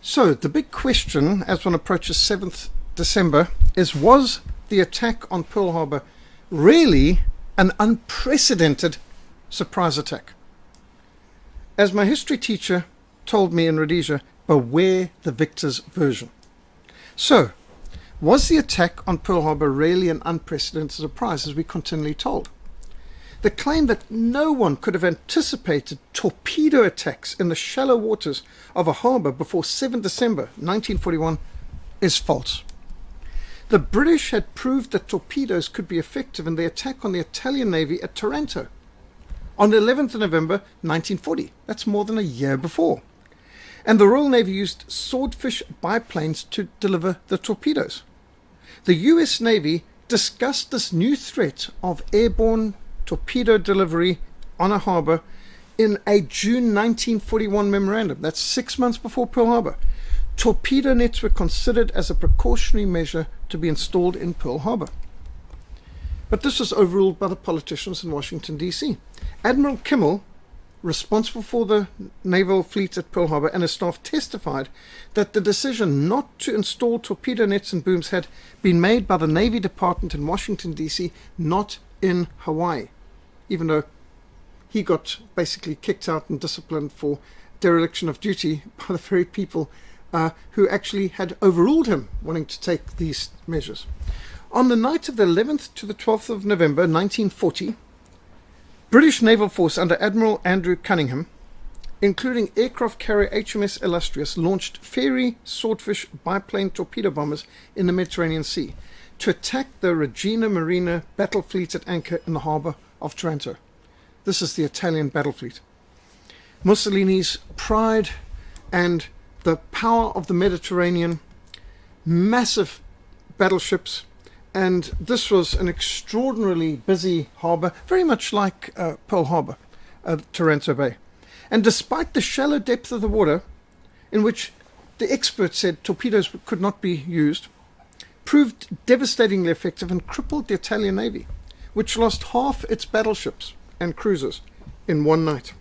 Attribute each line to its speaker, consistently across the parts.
Speaker 1: So the big question as one approaches 7th December is, was the attack on Pearl Harbor really an unprecedented surprise attack? As my history teacher told me in Rhodesia, beware the victor's version. So, was the attack on Pearl Harbor really an unprecedented surprise, as we continually told? The claim that no one could have anticipated torpedo attacks in the shallow waters of a harbour before 7 December 1941 is false. The British had proved that torpedoes could be effective in the attack on the Italian Navy at Taranto on the 11th of November 1940. That's more than a year before. And the Royal Navy used swordfish biplanes to deliver the torpedoes. The US Navy discussed this new threat of airborne torpedo delivery on a harbour in a June 1941 memorandum. That's 6 months before Pearl Harbor. Torpedo nets were considered as a precautionary measure to be installed in Pearl Harbor. But this was overruled by the politicians in Washington, D.C. Admiral Kimmel, responsible for the naval fleet at Pearl Harbor, and his staff testified that the decision not to install torpedo nets and booms had been made by the Navy Department in Washington, D.C., not in Hawaii, even though he got basically kicked out and disciplined for dereliction of duty by the very people who actually had overruled him wanting to take these measures. On the night of the 11th to the 12th of November 1940, British Naval Force under Admiral Andrew Cunningham, including aircraft carrier HMS Illustrious, launched Fairey Swordfish biplane torpedo bombers in the Mediterranean Sea to attack the Regina Marina battle fleet at anchor in the harbour of Taranto. This is the Italian battle fleet. Mussolini's pride and the power of the Mediterranean, massive battleships, and this was an extraordinarily busy harbour, very much like Pearl Harbor, Taranto Bay. And despite the shallow depth of the water, in which the experts said torpedoes could not be used, proved devastatingly effective and crippled the Italian Navy, which lost half its battleships and cruisers in one night.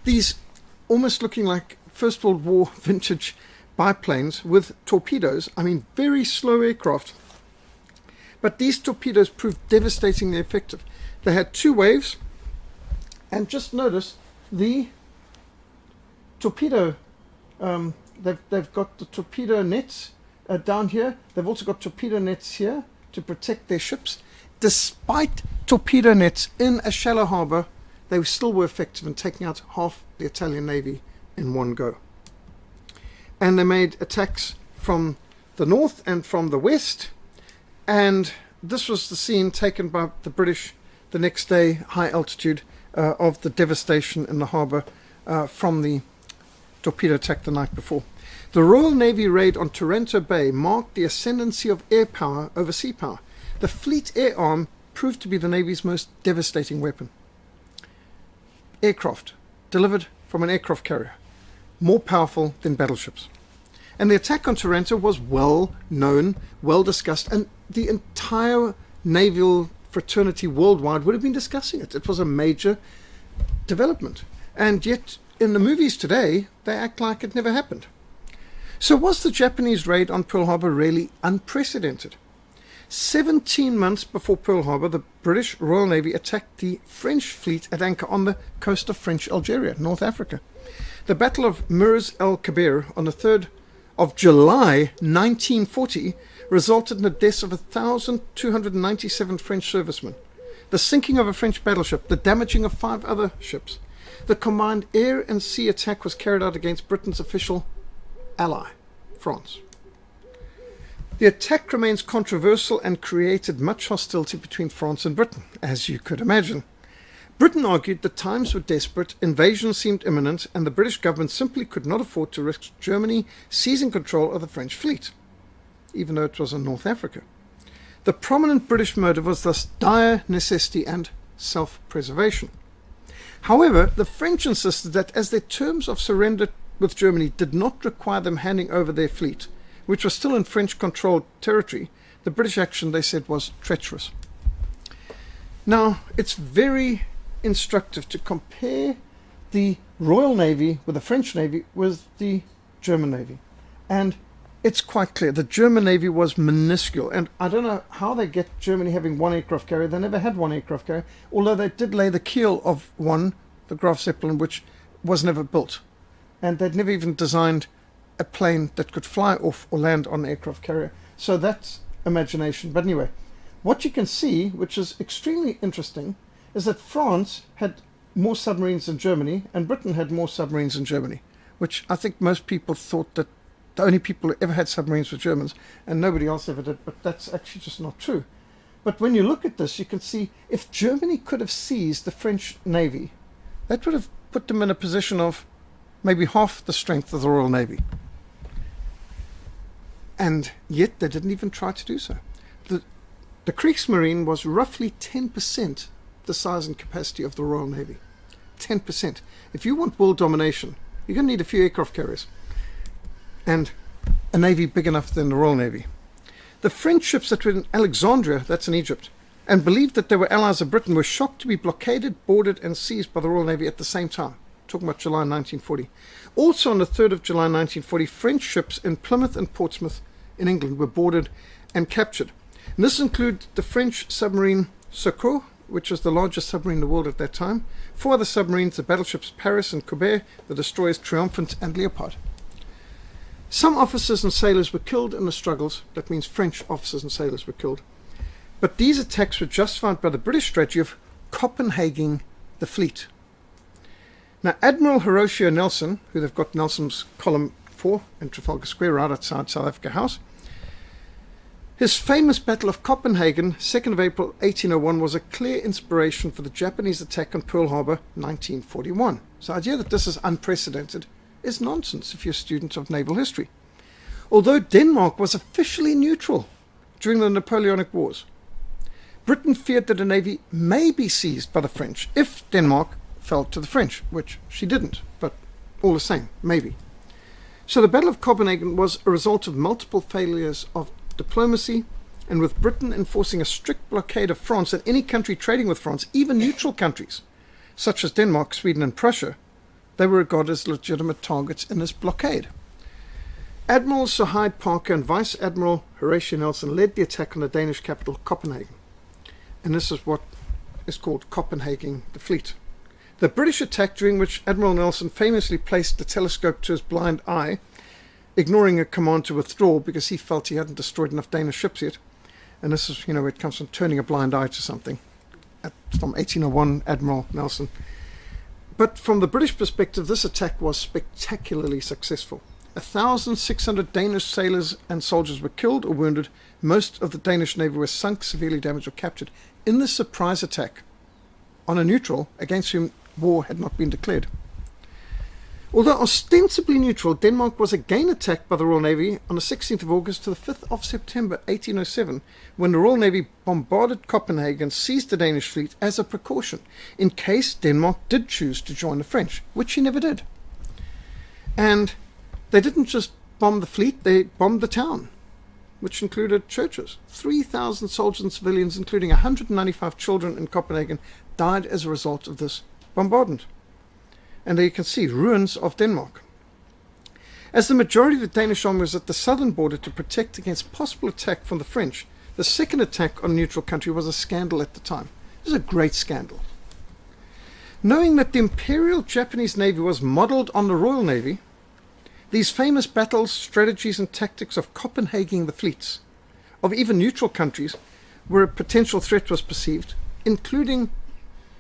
Speaker 1: These almost looking like First World War vintage biplanes with torpedoes, I mean very slow aircraft, but these torpedoes proved devastatingly effective. They had two waves, and just notice the torpedo, they've got the torpedo nets down here. They've also got torpedo nets here to protect their ships. Despite torpedo nets in a shallow harbour, they still were effective in taking out half the Italian Navy in one go. And they made attacks from the north and from the west, and this was the scene taken by the British the next day, high altitude, of the devastation in the harbour from the torpedo attack the night before. The Royal Navy raid on Taranto Bay marked the ascendancy of air power over sea power. The fleet air arm proved to be the Navy's most devastating weapon. Aircraft delivered from an aircraft carrier, more powerful than battleships. And the attack on Taranto was well known, well discussed, and the entire naval fraternity worldwide would have been discussing it. It was a major development. And yet, in the movies today, they act like it never happened. So was the Japanese raid on Pearl Harbor really unprecedented? 17 months before Pearl Harbor, the British Royal Navy attacked the French fleet at anchor on the coast of French Algeria, North Africa. The Battle of Mers el Kabir on the 3rd of July 1940 resulted in the deaths of 1,297 French servicemen, the sinking of a French battleship, the damaging of 5 other ships. The combined air and sea attack was carried out against Britain's official ally, France. The attack remains controversial and created much hostility between France and Britain, as you could imagine. Britain argued that times were desperate, invasion seemed imminent, and the British government simply could not afford to risk Germany seizing control of the French fleet, even though it was in North Africa. The prominent British motive was thus dire necessity and self-preservation. However, the French insisted that as their terms of surrender with Germany did not require them handing over their fleet, which was still in French-controlled territory, the British action, they said, was treacherous. Now, it's very instructive to compare the Royal Navy with the French Navy with the German Navy. And it's quite clear the German Navy was minuscule. And I don't know how they get Germany having one aircraft carrier. They never had one aircraft carrier, although they did lay the keel of one, the Graf Zeppelin, which was never built. And they'd never even designed a plane that could fly off or land on an aircraft carrier. So that's imagination. But anyway, what you can see, which is extremely interesting, is that France had more submarines than Germany, and Britain had more submarines than Germany, which I think most people thought that the only people who ever had submarines were Germans, and nobody else ever did, but that's actually just not true. But when you look at this, you can see if Germany could have seized the French Navy, that would have put them in a position of maybe half the strength of the Royal Navy. And yet they didn't even try to do so. The Kriegsmarine was roughly 10% the size and capacity of the Royal Navy. 10%. If you want world domination, you're going to need a few aircraft carriers and a navy big enough than the Royal Navy. The French ships that were in Alexandria, that's in Egypt, and believed that they were allies of Britain, were shocked to be blockaded, boarded and seized by the Royal Navy at the same time. Talking about July 1940. Also on the 3rd of July 1940, French ships in Plymouth and Portsmouth in England were boarded and captured. And this included the French submarine Secours, which was the largest submarine in the world at that time, 4 other submarines, the battleships Paris and Colbert, the destroyers Triumphant and Leopard. Some officers and sailors were killed in the struggles. That means French officers and sailors were killed. But these attacks were justified by the British strategy of Copenhagening the fleet. Now, Admiral Horatio Nelson, who they've got Nelson's column for in Trafalgar Square right outside South Africa House, his famous Battle of Copenhagen, 2nd of April 1801, was a clear inspiration for the Japanese attack on Pearl Harbor 1941. So the idea that this is unprecedented is nonsense if you're a student of naval history. Although Denmark was officially neutral during the Napoleonic Wars, Britain feared that a navy may be seized by the French if Denmark fell to the French, which she didn't, but all the same, maybe. So the Battle of Copenhagen was a result of multiple failures of diplomacy, and with Britain enforcing a strict blockade of France and any country trading with France, even neutral countries such as Denmark, Sweden and Prussia, they were regarded as legitimate targets in this blockade. Admiral Sir Hyde Parker and Vice Admiral Horatio Nelson led the attack on the Danish capital Copenhagen. And this is what is called Copenhagening the fleet. The British attack, during which Admiral Nelson famously placed the telescope to his blind eye, ignoring a command to withdraw because he felt he hadn't destroyed enough Danish ships yet. And this is, where it comes from turning a blind eye to something. From 1801, Admiral Nelson. But from the British perspective, this attack was spectacularly successful. 1,600 Danish sailors and soldiers were killed or wounded. Most of the Danish navy were sunk, severely damaged or captured in this surprise attack on a neutral against whom war had not been declared. Although ostensibly neutral, Denmark was again attacked by the Royal Navy on the 16th of August to the 5th of September 1807, when the Royal Navy bombarded Copenhagen and seized the Danish fleet as a precaution, in case Denmark did choose to join the French, which he never did. And they didn't just bomb the fleet, they bombed the town, which included churches. 3,000 soldiers and civilians, including 195 children in Copenhagen, died as a result of this bombardment. And there you can see ruins of Denmark. As the majority of the Danish army was at the southern border to protect against possible attack from the French, the second attack on a neutral country was a scandal at the time. It was a great scandal. Knowing that the Imperial Japanese Navy was modeled on the Royal Navy, these famous battles, strategies and tactics of Copenhagening the fleets of even neutral countries where a potential threat was perceived, including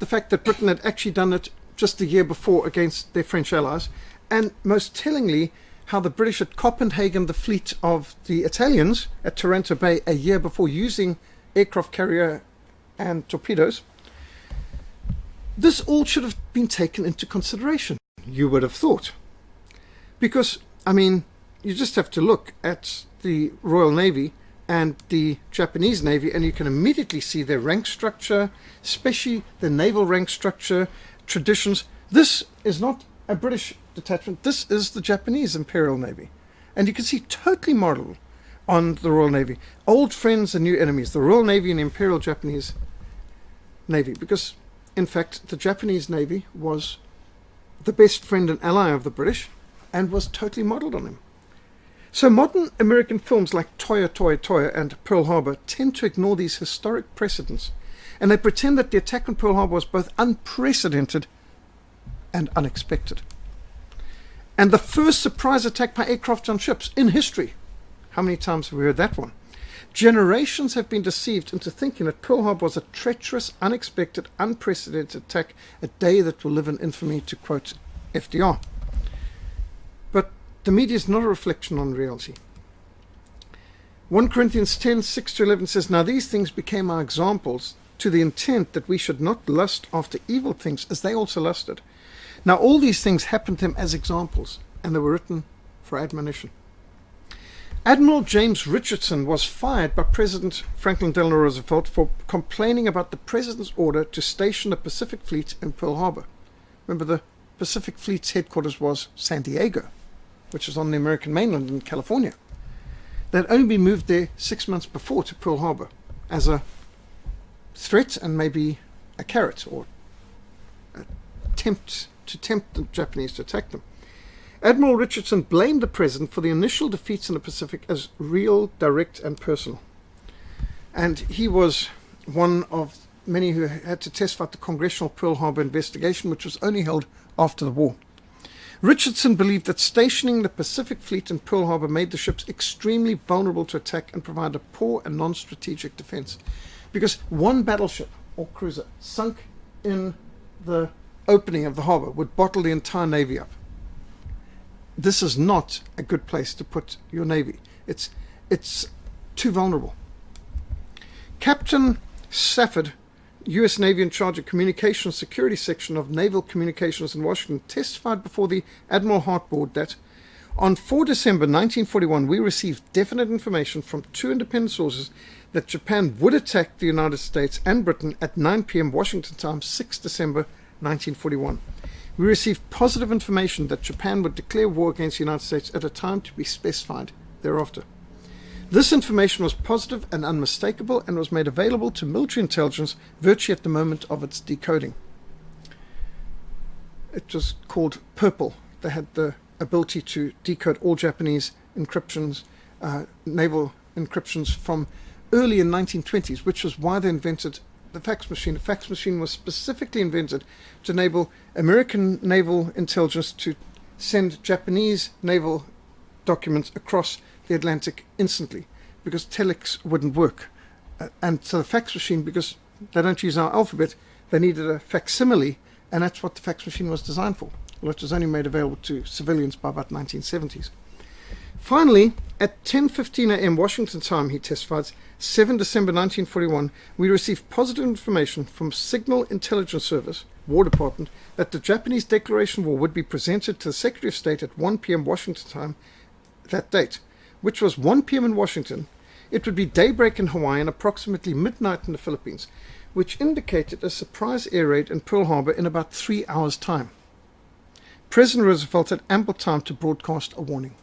Speaker 1: the fact that Britain had actually done it just the year before against their French allies, and most tellingly, how the British had Copenhagen the fleet of the Italians at Taranto Bay a year before using aircraft carrier and torpedoes. This all should have been taken into consideration, you would have thought. Because, you just have to look at the Royal Navy and the Japanese Navy, and you can immediately see their rank structure, especially the naval rank structure, traditions. This is not a British detachment. This is the Japanese Imperial Navy. And you can see totally modeled on the Royal Navy. Old friends and new enemies, the Royal Navy and the Imperial Japanese Navy. Because, in fact, the Japanese Navy was the best friend and ally of the British. and was totally modeled on him. So modern American films like Toya, Toya, Toya and Pearl Harbor tend to ignore these historic precedents, and they pretend that the attack on Pearl Harbor was both unprecedented and unexpected. And the first surprise attack by aircraft on ships in history. How many times have we heard that one? Generations have been deceived into thinking that Pearl Harbor was a treacherous, unexpected, unprecedented attack, a day that will live in infamy, to quote FDR. But the media is not a reflection on reality. 1 Corinthians 10, 6-11 says, "Now these things became our examples, to the intent that we should not lust after evil things, as they also lusted. Now all these things happened to them as examples, and they were written for admonition." Admiral James Richardson was fired by President Franklin Delano Roosevelt for complaining about the President's order to station the Pacific Fleet in Pearl Harbor. Remember, the Pacific Fleet's headquarters was San Diego, which is on the American mainland in California. They'd only been moved there 6 months before to Pearl Harbor as a threat and maybe a carrot, or tempt the Japanese to attack them. Admiral Richardson blamed the President for the initial defeats in the Pacific as real, direct, and personal. And he was one of many who had to testify at the Congressional Pearl Harbor investigation, which was only held after the war. Richardson believed that stationing the Pacific Fleet in Pearl Harbor made the ships extremely vulnerable to attack and provided a poor and non-strategic defense, because one battleship or cruiser sunk in the opening of the harbor would bottle the entire Navy up. This is not a good place to put your Navy. It's too vulnerable. Captain Safford, U.S. Navy in charge of Communications Security Section of Naval Communications in Washington, testified before the Admiral Hart Board that on 4 December 1941, we received definite information from 2 independent sources that Japan would attack the United States and Britain at 9 p.m. Washington time, 6 December 1941. We received positive information that Japan would declare war against the United States at a time to be specified thereafter. This information was positive and unmistakable and was made available to military intelligence virtually at the moment of its decoding. It was called Purple. They had the ability to decode all Japanese encryptions, naval encryptions from early in 1920s, which was why they invented the fax machine. The fax machine was specifically invented to enable American naval intelligence to send Japanese naval documents across the Atlantic instantly, because telex wouldn't work. And so the fax machine, because they don't use our alphabet, they needed a facsimile, and that's what the fax machine was designed for. Well, it was only made available to civilians by about 1970s. Finally, at 10:15 a.m. Washington time, he testifies, 7 December 1941, we received positive information from Signal Intelligence Service, War Department, that the Japanese declaration of war would be presented to the Secretary of State at 1 p.m. Washington time that date, which was 1 p.m. in Washington. It would be daybreak in Hawaii and approximately midnight in the Philippines, which indicated a surprise air raid in Pearl Harbor in about 3 hours' time. President Roosevelt had ample time to broadcast a warning.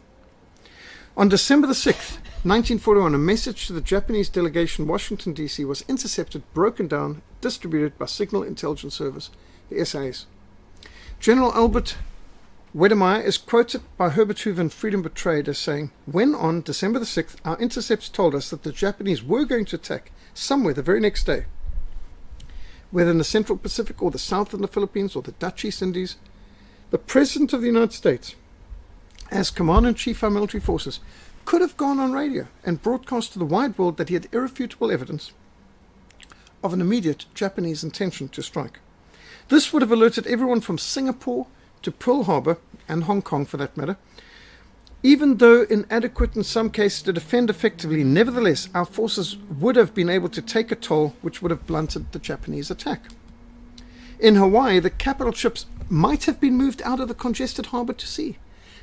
Speaker 1: On December the 6th, 1941, a message to the Japanese delegation in Washington, D.C. was intercepted, broken down, distributed by Signal Intelligence Service, the SAS. General Albert Wedemeyer is quoted by Herbert Hoover in Freedom Betrayed as saying, "When on December the 6th, our intercepts told us that the Japanese were going to attack somewhere the very next day, whether in the Central Pacific or the South in the Philippines or the Dutch East Indies, the President of the United States, as Commander-in-Chief of our military forces, could have gone on radio and broadcast to the wide world that he had irrefutable evidence of an immediate Japanese intention to strike. This would have alerted everyone from Singapore to Pearl Harbor, and Hong Kong for that matter. Even though inadequate in some cases to defend effectively, nevertheless, our forces would have been able to take a toll which would have blunted the Japanese attack. In Hawaii, the capital ships might have been moved out of the congested harbor to sea,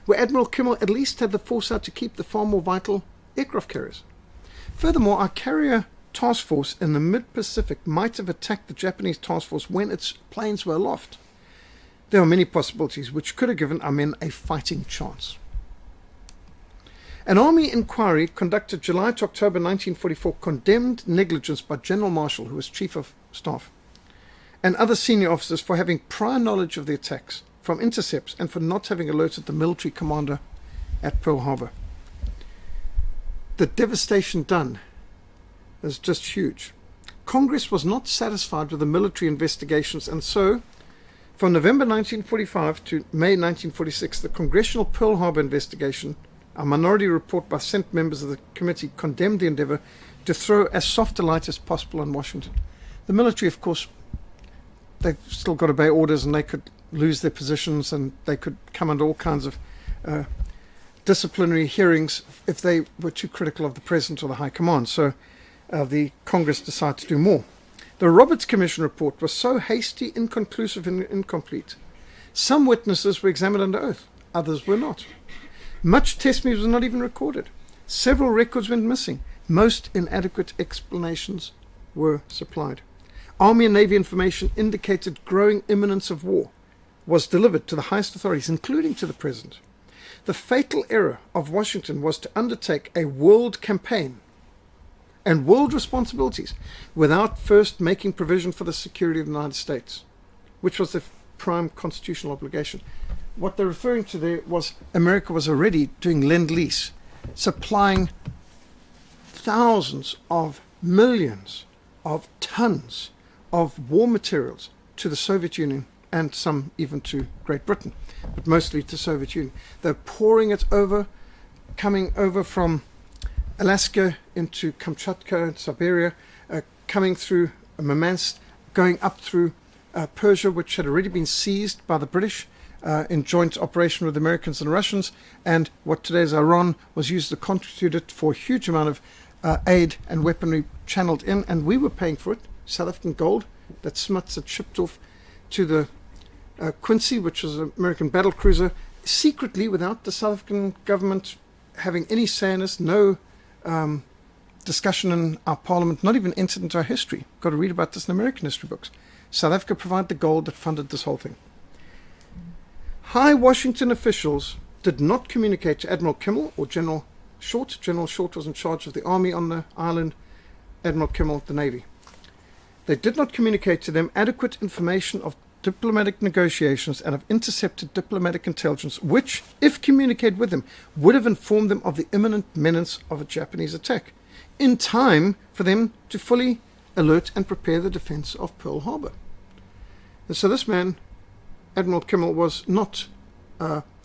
Speaker 1: where Admiral Kimmel at least had the foresight to keep the far more vital aircraft carriers. Furthermore, our carrier task force in the mid-Pacific might have attacked the Japanese task force when its planes were aloft. There are many possibilities which could have given our men a fighting chance. An army inquiry conducted July to October 1944 condemned negligence by General Marshall, who was Chief of Staff, and other senior officers for having prior knowledge of the attacks from intercepts and for not having alerted the military commander at Pearl Harbor. The devastation done is just huge. Congress was not satisfied with the military investigations, and so from November 1945 to May 1946, the Congressional Pearl Harbor investigation, a minority report by Senate members of the committee, condemned the endeavor to throw as soft a light as possible on Washington. The military, of course, they've still got to obey orders, and they could lose their positions, and they could come under all kinds of disciplinary hearings if they were too critical of the President or the High Command. So the Congress decided to do more. The Roberts Commission report was so hasty, inconclusive, and incomplete. Some witnesses were examined under oath, others were not. Much testimony was not even recorded. Several records went missing. Most inadequate explanations were supplied. Army and Navy information indicated growing imminence of war was delivered to the highest authorities, including to the President. The fatal error of Washington was to undertake a world campaign and world responsibilities without first making provision for the security of the United States, which was the prime constitutional obligation. What they're referring to there was America was already doing Lend-Lease, supplying thousands of millions of tons of war materials to the Soviet Union and some even to Great Britain, but mostly to Soviet Union. They're pouring it over, coming over from Alaska into Kamchatka and Siberia, coming through Murmansk, going up through Persia, which had already been seized by the British in joint operation with the Americans and Russians, and what today is Iran was used to constitute it for a huge amount of aid and weaponry channeled in, and we were paying for it. South African gold that Smuts had shipped off to the Quincy, which was an American battle cruiser, secretly without the South African government having any say in this, no discussion in our parliament, not even entered into our history. Got to read about this in American history books. South Africa provided the gold that funded this whole thing. High Washington officials did not communicate to Admiral Kimmel or General Short. General Short was in charge of the army on the island, Admiral Kimmel the Navy. They did not communicate to them adequate information of diplomatic negotiations and of intercepted diplomatic intelligence, which, if communicated with them, would have informed them of the imminent menace of a Japanese attack, in time for them to fully alert and prepare the defense of Pearl Harbor. And so this man, Admiral Kimmel, was not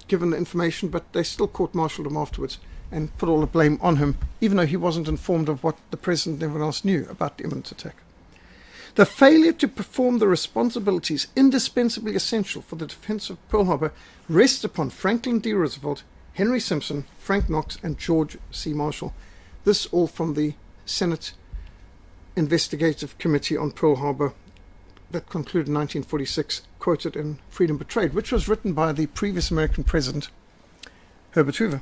Speaker 1: given the information, but they still court-martialed him afterwards and put all the blame on him, even though he wasn't informed of what the President and everyone else knew about the imminent attack. The failure to perform the responsibilities indispensably essential for the defense of Pearl Harbor rests upon Franklin D. Roosevelt, Henry Simpson, Frank Knox, and George C. Marshall. This all from the Senate Investigative Committee on Pearl Harbor that concluded in 1946, quoted in Freedom Betrayed, which was written by the previous American president, Herbert Hoover.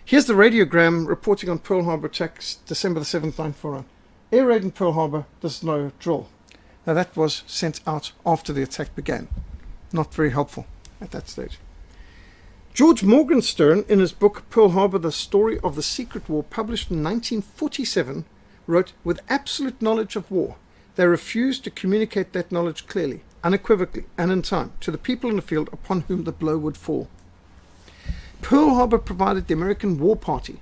Speaker 1: Here's the radiogram reporting on Pearl Harbor attacks, December the 7th, 1941. Air raid in Pearl Harbor, there's no drill. Now that was sent out after the attack began. Not very helpful at that stage. George Morgenstern, in his book Pearl Harbor, The Story of the Secret War, published in 1947, wrote, with absolute knowledge of war, they refused to communicate that knowledge clearly, unequivocally, and in time to the people in the field upon whom the blow would fall. Pearl Harbor provided the American War Party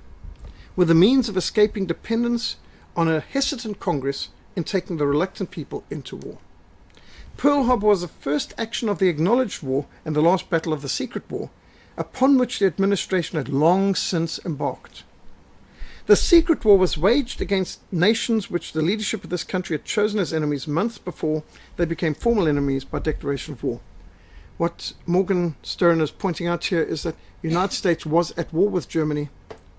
Speaker 1: with the means of escaping dependence on a hesitant Congress in taking the reluctant people into war. Pearl Harbor was the first action of the acknowledged war and the last battle of the secret war, upon which the administration had long since embarked. The secret war was waged against nations which the leadership of this country had chosen as enemies months before they became formal enemies by declaration of war. What Morgenstern is pointing out here is that the United States was at war with Germany,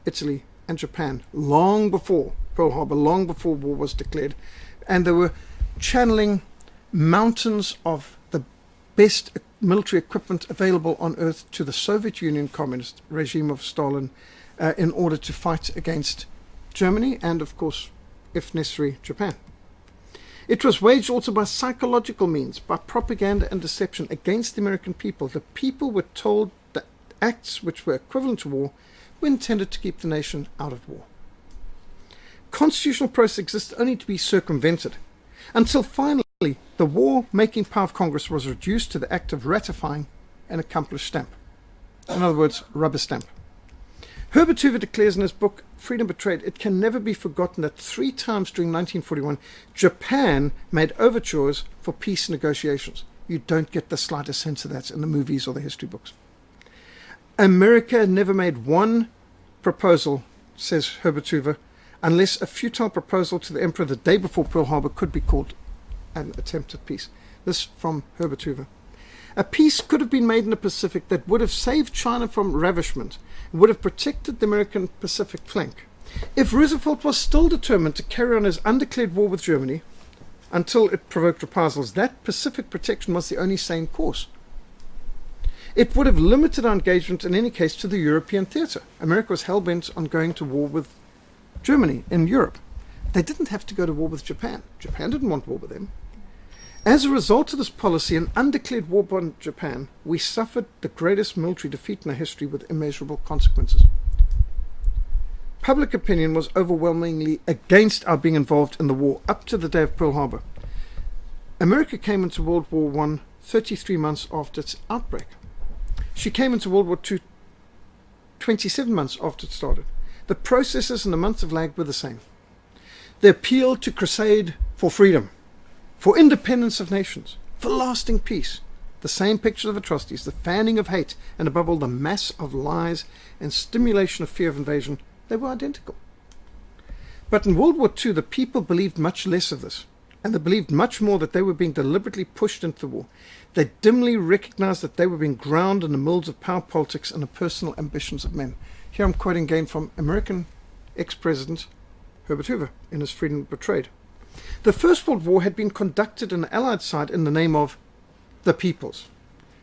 Speaker 1: Italy, and Japan long before Pearl Harbor, long before war was declared, and they were channeling mountains of the best military equipment available on earth to the Soviet Union communist regime of Stalin in order to fight against Germany and, of course, if necessary, Japan. It was waged also by psychological means, by propaganda and deception against the American people. The people were told that acts which were equivalent to war were intended to keep the nation out of war. Constitutional process exists only to be circumvented, until finally The war-making power of Congress was reduced to the act of ratifying an accomplished stamp. In other words, rubber stamp. Herbert Hoover declares in his book, Freedom Betrayed, it can never be forgotten that 3 times during 1941, Japan made overtures for peace negotiations. You don't get the slightest sense of that in the movies or the history books. America never made one proposal, says Herbert Hoover, unless a futile proposal to the emperor the day before Pearl Harbor could be called an attempt at peace. This from Herbert Hoover. A peace could have been made in the Pacific that would have saved China from ravishment, would have protected the American Pacific flank. If Roosevelt was still determined to carry on his undeclared war with Germany until it provoked reprisals, that Pacific protection was the only sane course. It would have limited our engagement in any case to the European theatre. America was hell-bent on going to war with Germany in Europe. They didn't have to go to war with Japan. Japan didn't want war with them. As a result of this policy, an undeclared war on Japan, we suffered the greatest military defeat in our history with immeasurable consequences. Public opinion was overwhelmingly against our being involved in the war up to the day of Pearl Harbor. America came into World War I 33 months after its outbreak. She came into World War II 27 months after it started. The processes and the months of lag were the same. The appeal to crusade for freedom, for independence of nations, for lasting peace, the same picture of atrocities, the fanning of hate, and above all the mass of lies and stimulation of fear of invasion, they were identical. But in World War II, the people believed much less of this, and they believed much more that they were being deliberately pushed into the war. They dimly recognized that they were being ground in the mills of power politics and the personal ambitions of men. Here I'm quoting again from American ex-president Herbert Hoover in his Freedom Betrayed. The First World War had been conducted on the Allied side in the name of the peoples.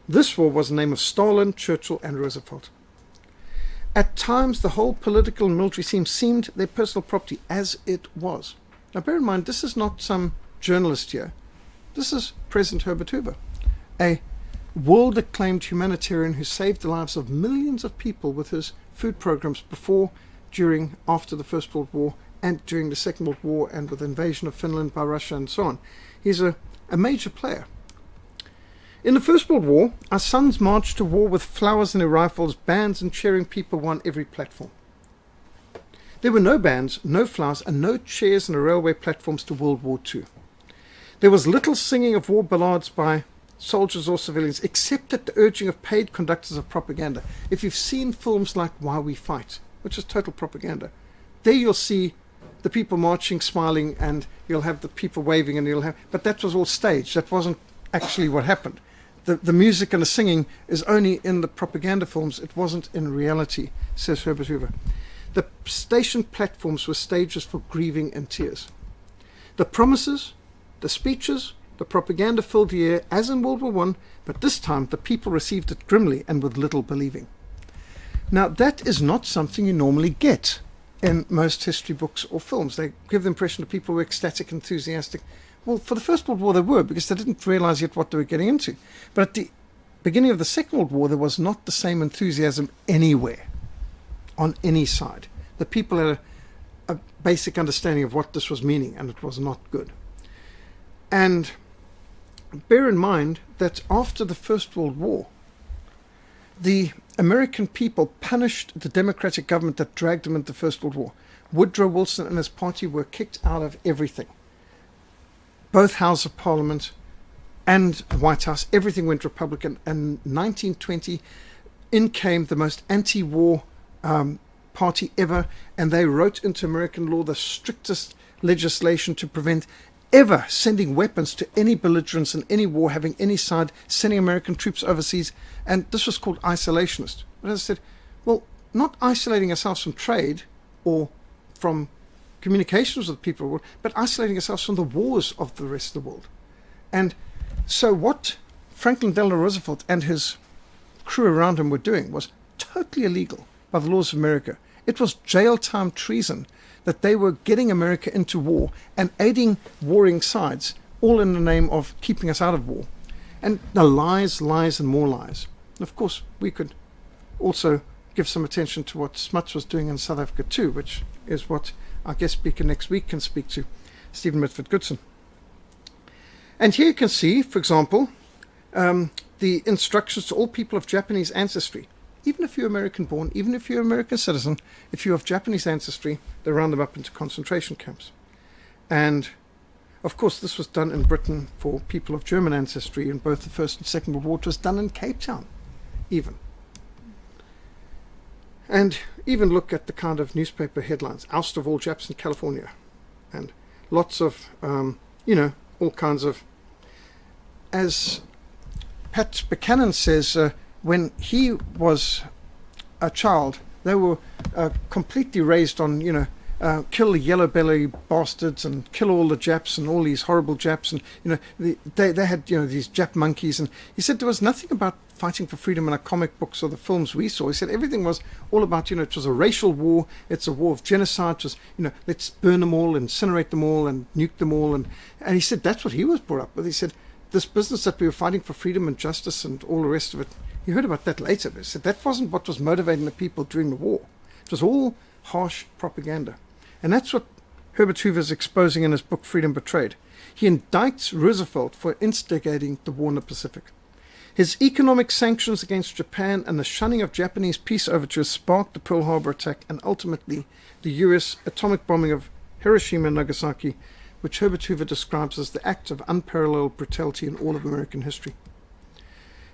Speaker 1: This war was the name of Stalin, Churchill, and Roosevelt. At times, the whole political and military scene seemed their personal property, as it was. Now, bear in mind, this is not some journalist here. This is President Herbert Hoover, a world-acclaimed humanitarian who saved the lives of millions of people with his food programs before, during, after the First World War, and during the Second World War, and with the invasion of Finland by Russia and so on. He's a major player. In the First World War, our sons marched to war with flowers in their rifles, bands and cheering people were on every platform. There were no bands, no flowers, and no chairs on the railway platforms to World War II. There was little singing of war ballads by soldiers or civilians, except at the urging of paid conductors of propaganda. If you've seen films like Why We Fight, which is total propaganda, there you'll see the people marching, smiling, and you'll have the people waving, and but that was all staged. That wasn't actually what happened. The music and the singing is only in the propaganda films. It wasn't in reality, says Herbert Hoover. The station platforms were stages for grieving and tears. The promises, the speeches, the propaganda filled the air, as in World War I, but this time the people received it grimly and with little believing. Now, that is not something you normally get in most history books or films. They give the impression that people were ecstatic, enthusiastic. Well, for the First World War they were, because they didn't realize yet what they were getting into. But at the beginning of the Second World War, there was not the same enthusiasm anywhere, on any side. The people had a basic understanding of what this was meaning, and it was not good. And bear in mind that after the First World War, the American people punished the Democratic government that dragged them into the First World War. Woodrow Wilson and his party were kicked out of everything. Both Houses of Parliament and the White House, everything went Republican. And 1920, in came the most anti-war party ever, and they wrote into American law the strictest legislation to prevent ever sending weapons to any belligerents in any war, having any side, sending American troops overseas. And this was called isolationist. But as I said, well, not isolating ourselves from trade or from communications with people, but isolating ourselves from the wars of the rest of the world. And so what Franklin Delano Roosevelt and his crew around him were doing was totally illegal by the laws of America. It was jail time treason that they were getting America into war and aiding warring sides, all in the name of keeping us out of war. And the lies, lies, and more lies. Of course, we could also give some attention to what Smuts was doing in South Africa too, which is what our guest speaker next week can speak to, Stephen Mitford Goodson. And here you can see, for example, the instructions to all people of Japanese ancestry. Even if you're American born, even if you're an American citizen, if you're of Japanese ancestry, they round them up into concentration camps. And of course, this was done in Britain for people of German ancestry in both the First and Second World War. It was done in Cape Town, even. And even look at the kind of newspaper headlines: oust of all Japs in California. And lots of, all kinds of, as Pat Buchanan says, when he was a child, they were completely raised on, kill the yellow belly bastards and kill all the Japs and all these horrible Japs. And, they had, these Jap monkeys. And he said there was nothing about fighting for freedom in our comic books or the films we saw. He said everything was all about, it was a racial war. It's a war of genocide. It was, let's burn them all, incinerate them all and nuke them all. And he said that's what he was brought up with. He said this business that we were fighting for freedom and justice and all the rest of it, you heard about that later, but he said that wasn't what was motivating the people during the war. It was all harsh propaganda. And that's what Herbert Hoover is exposing in his book Freedom Betrayed. He indicts Roosevelt for instigating the war in the Pacific. His economic sanctions against Japan and the shunning of Japanese peace overtures sparked the Pearl Harbor attack and ultimately the US atomic bombing of Hiroshima and Nagasaki, which Herbert Hoover describes as the act of unparalleled brutality in all of American history.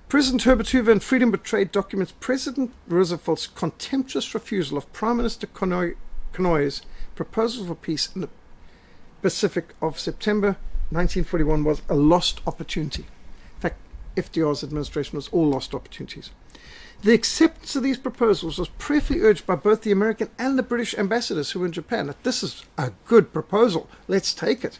Speaker 1: President Herbert Hoover in Freedom Betrayed documents President Roosevelt's contemptuous refusal of Prime Minister Konoye's proposal for peace in the Pacific of September 1941 was a lost opportunity. In fact, FDR's administration was all lost opportunities. The acceptance of these proposals was prayerfully urged by both the American and the British ambassadors who were in Japan that this is a good proposal, let's take it.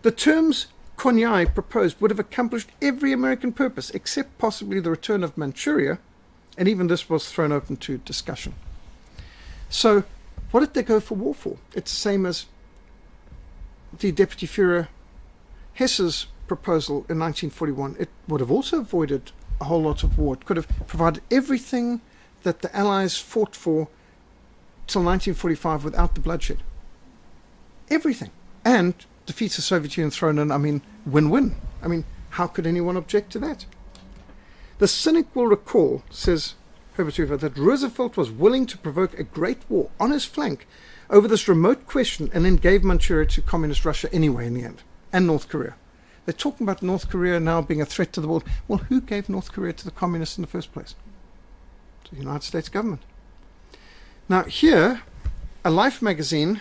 Speaker 1: The terms Konoye proposed would have accomplished every American purpose except possibly the return of Manchuria, and even this was thrown open to discussion. So what did they go for war for? It's the same as the Deputy Führer Hesse's proposal in 1941. It would have also avoided a whole lot of war. It could have provided everything that the Allies fought for till 1945 without the bloodshed. Everything. And defeats the Soviet Union thrown in, win-win. How could anyone object to that? The cynic will recall, says Herbert Hoover, that Roosevelt was willing to provoke a great war on his flank over this remote question and then gave Manchuria to Communist Russia anyway in the end, and North Korea. They're talking about North Korea now being a threat to the world. Well, who gave North Korea to the communists in the first place? The United States government. Now here, a Life magazine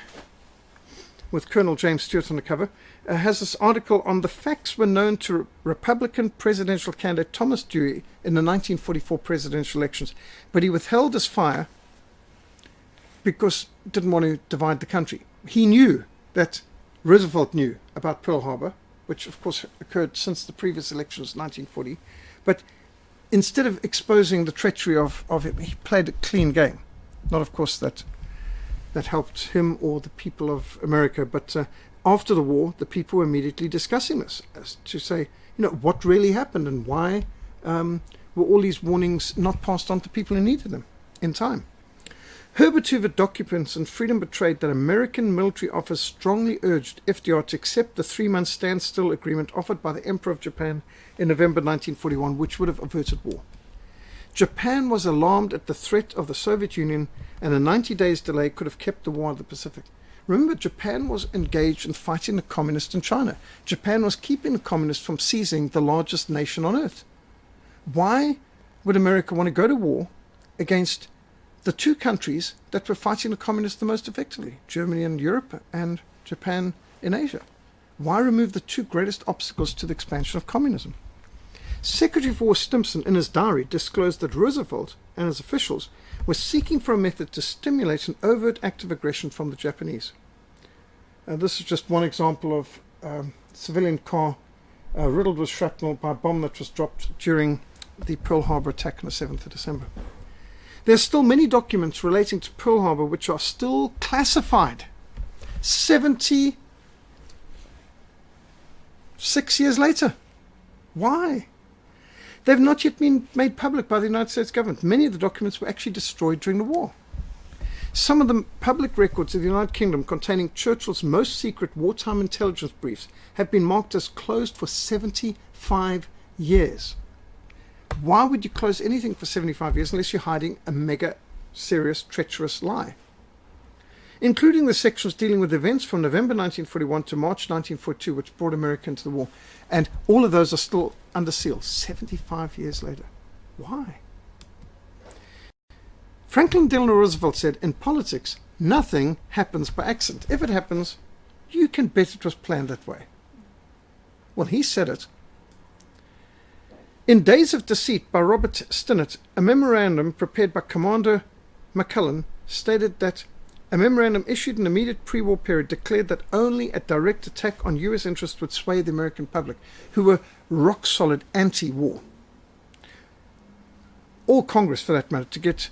Speaker 1: with Colonel James Stewart on the cover has this article on the facts were known to Republican presidential candidate Thomas Dewey in the 1944 presidential elections, but he withheld his fire because he didn't want to divide the country. He knew that Roosevelt knew about Pearl Harbor, which of course occurred since the previous elections, 1940. But instead of exposing the treachery of him, he played a clean game. Not, of course, that helped him or the people of America. But after the war, the people were immediately discussing this as to say, what really happened and why were all these warnings not passed on to people who needed them in time. Herbert Hoover documents in Freedom Betrayed that American military officers strongly urged FDR to accept the 3-month standstill agreement offered by the Emperor of Japan in November 1941, which would have averted war. Japan was alarmed at the threat of the Soviet Union, and a 90 days delay could have kept the war in the Pacific. Remember, Japan was engaged in fighting the communists in China. Japan was keeping the communists from seizing the largest nation on earth. Why would America want to go to war against the two countries that were fighting the communists the most effectively, Germany in Europe and Japan in Asia? Why remove the two greatest obstacles to the expansion of communism? Secretary of War Stimson, in his diary, disclosed that Roosevelt and his officials were seeking for a method to stimulate an overt act of aggression from the Japanese. This is just one example of a civilian car riddled with shrapnel by a bomb that was dropped during the Pearl Harbor attack on the 7th of December. There are still many documents relating to Pearl Harbor which are still classified. 76 years later. Why? They've not yet been made public by the United States government. Many of the documents were actually destroyed during the war. Some of the public records of the United Kingdom containing Churchill's most secret wartime intelligence briefs have been marked as closed for 75 years. Why would you close anything for 75 years unless you're hiding a mega serious, treacherous lie? Including the sections dealing with events from November 1941 to March 1942, which brought America into the war. And all of those are still under seal 75 years later. Why? Franklin Delano Roosevelt said, in politics, nothing happens by accident. If it happens, you can bet it was planned that way. Well, he said it. In Days of Deceit by Robert Stinnett, a memorandum prepared by Commander McCullen stated that a memorandum issued in the immediate pre-war period declared that only a direct attack on U.S. interests would sway the American public, who were rock-solid anti-war. All Congress, for that matter, to get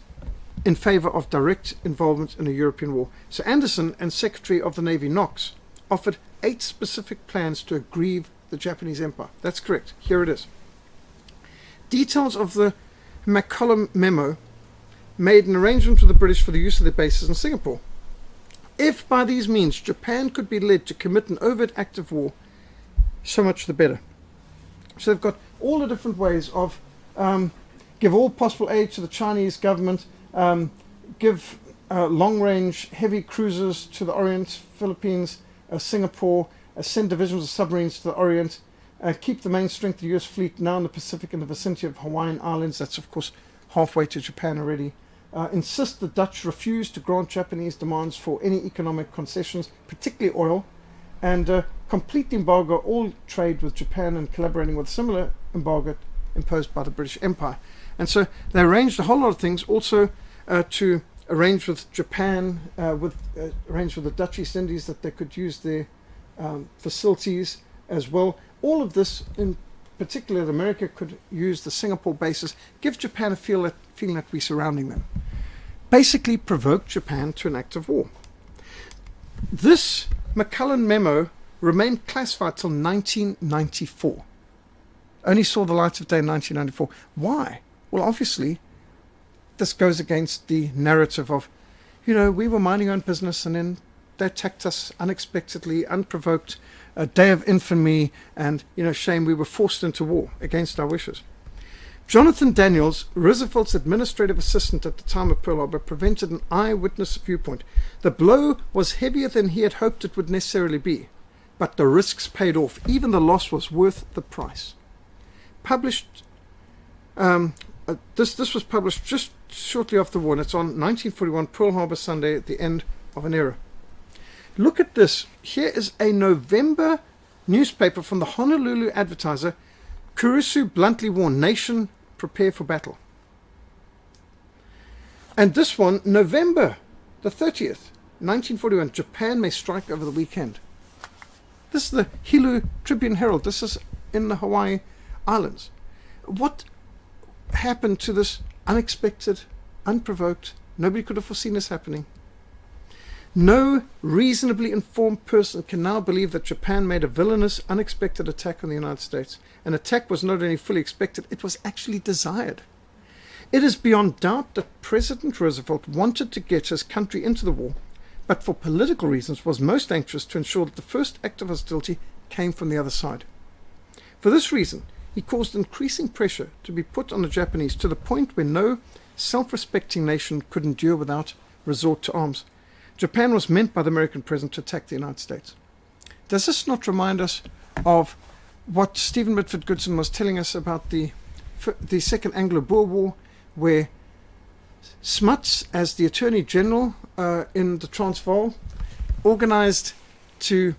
Speaker 1: in favor of direct involvement in a European war. So Anderson and Secretary of the Navy Knox offered 8 specific plans to aggrieve the Japanese Empire. That's correct. Here it is. Details of the McCollum memo made an arrangement with the British for the use of their bases in Singapore. If by these means Japan could be led to commit an overt act of war, so much the better. So they've got all the different ways of give all possible aid to the Chinese government, give long-range heavy cruisers to the Orient, Philippines, Singapore, send divisions of submarines to the Orient, keep the main strength of the U.S. fleet now in the Pacific in the vicinity of Hawaiian Islands. That's, of course, halfway to Japan already. Insist the Dutch refuse to grant Japanese demands for any economic concessions, particularly oil, and complete embargo all trade with Japan and collaborating with similar embargo imposed by the British Empire. And so they arranged a whole lot of things, also to arrange with Japan, arrange with the Dutch East Indies that they could use their facilities as well. All of this, in particular, that America could use the Singapore bases, give Japan a feeling that we're surrounding them. Basically provoke Japan to an act of war. This McCullen memo remained classified till 1994. Only saw the light of day in 1994. Why? Well, obviously, this goes against the narrative of, we were minding our own business and then they attacked us unexpectedly, unprovoked, a day of infamy, and, shame we were forced into war against our wishes. Jonathan Daniels, Roosevelt's administrative assistant at the time of Pearl Harbor, presented an eyewitness viewpoint. The blow was heavier than he had hoped it would necessarily be, but the risks paid off. Even the loss was worth the price. Published, this was published just shortly after the war, and it's on 1941 Pearl Harbor Sunday at the end of an era. Look at this. Here is a November newspaper from the Honolulu Advertiser. Kurusu bluntly warned, nation prepare for battle. And this one, November the 30th, 1941, Japan may strike over the weekend. This is the Hilu Tribune Herald. This is in the Hawaii Islands. What happened to this unexpected, unprovoked? Nobody could have foreseen this happening. No reasonably informed person can now believe that Japan made a villainous, unexpected attack on the United States. An attack was not only fully expected, it was actually desired. It is beyond doubt that President Roosevelt wanted to get his country into the war, but for political reasons was most anxious to ensure that the first act of hostility came from the other side. For this reason, he caused increasing pressure to be put on the Japanese to the point where no self-respecting nation could endure without resort to arms. Japan was meant by the American president to attack the United States. Does this not remind us of what Stephen Mitford Goodson was telling us about the Second Anglo-Boer War, where Smuts, as the Attorney General in the Transvaal, organized to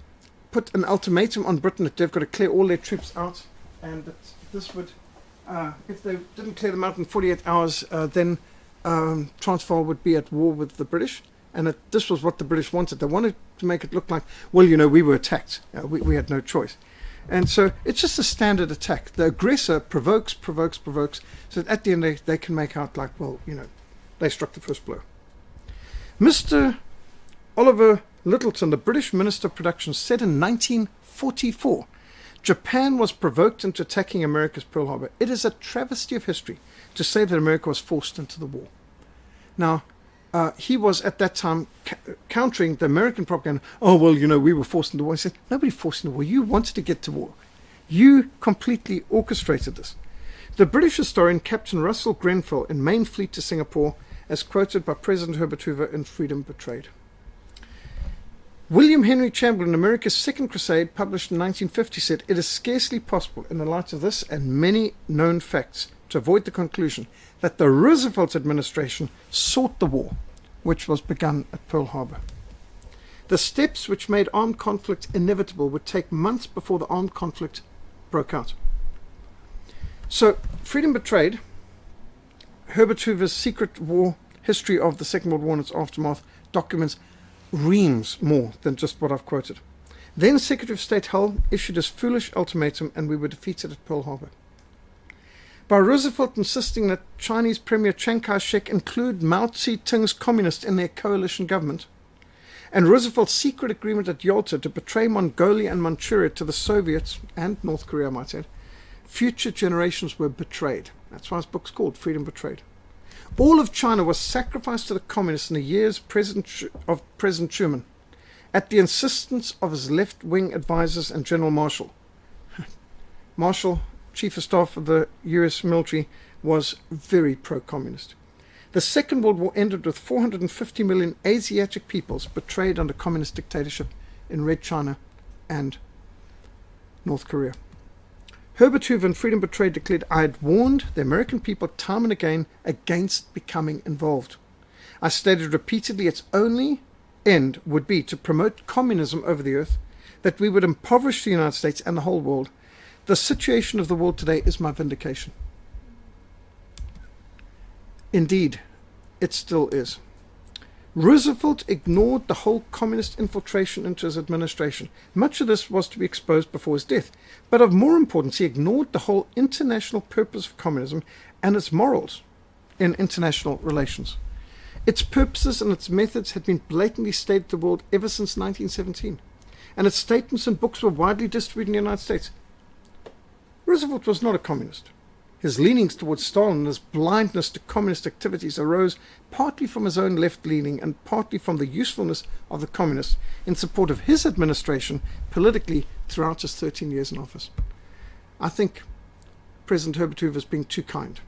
Speaker 1: put an ultimatum on Britain that they've got to clear all their troops out, and that this would, if they didn't clear them out in 48 hours, then Transvaal would be at war with the British. And this was what the British wanted. They wanted to make it look like, well, we were attacked. We had no choice. And so it's just a standard attack. The aggressor provokes. So that at the end they can make out like, well, they struck the first blow. Mr. Oliver Littleton, the British Minister of Production, said in 1944, Japan was provoked into attacking America's Pearl Harbor. It is a travesty of history to say that America was forced into the war. Now, he was at that time countering the American propaganda. Oh, well, we were forced into war. He said, nobody forced into war. You wanted to get to war. You completely orchestrated this. The British historian Captain Russell Grenfell in Main Fleet to Singapore, as quoted by President Herbert Hoover in Freedom Betrayed. William Henry Chamberlain, America's Second Crusade, published in 1950, said, it is scarcely possible, in the light of this and many known facts, to avoid the conclusion that the Roosevelt administration sought the war, which was begun at Pearl Harbor. The steps which made armed conflict inevitable would take months before the armed conflict broke out. So, Freedom Betrayed, Herbert Hoover's secret war history of the Second World War and its aftermath, documents reams more than just what I've quoted. Then Secretary of State Hull issued his foolish ultimatum and we were defeated at Pearl Harbor. By Roosevelt insisting that Chinese Premier Chiang Kai-shek include Mao Zedong's communists in their coalition government, and Roosevelt's secret agreement at Yalta to betray Mongolia and Manchuria to the Soviets and North Korea, I might add, future generations were betrayed. That's why his book's called Freedom Betrayed. All of China was sacrificed to the communists in the years of President Truman at the insistence of his left-wing advisors and General Marshall. Marshall, Chief of Staff of the US military, was very pro-communist. The Second World War ended with 450 million Asiatic peoples betrayed under communist dictatorship in Red China and North Korea. Herbert Hoover in Freedom Betrayed declared, I had warned the American people time and again against becoming involved. I stated repeatedly its only end would be to promote communism over the earth, that we would impoverish the United States and the whole world. The situation of the world today is my vindication. Indeed, it still is. Roosevelt ignored the whole communist infiltration into his administration. Much of this was to be exposed before his death. But of more importance, he ignored the whole international purpose of communism and its morals in international relations. Its purposes and its methods had been blatantly stated to the world ever since 1917. And its statements and books were widely distributed in the United States. Roosevelt was not a communist. His leanings towards Stalin and his blindness to communist activities arose partly from his own left-leaning and partly from the usefulness of the communists in support of his administration politically throughout his 13 years in office. I think President Herbert Hoover is being too kind.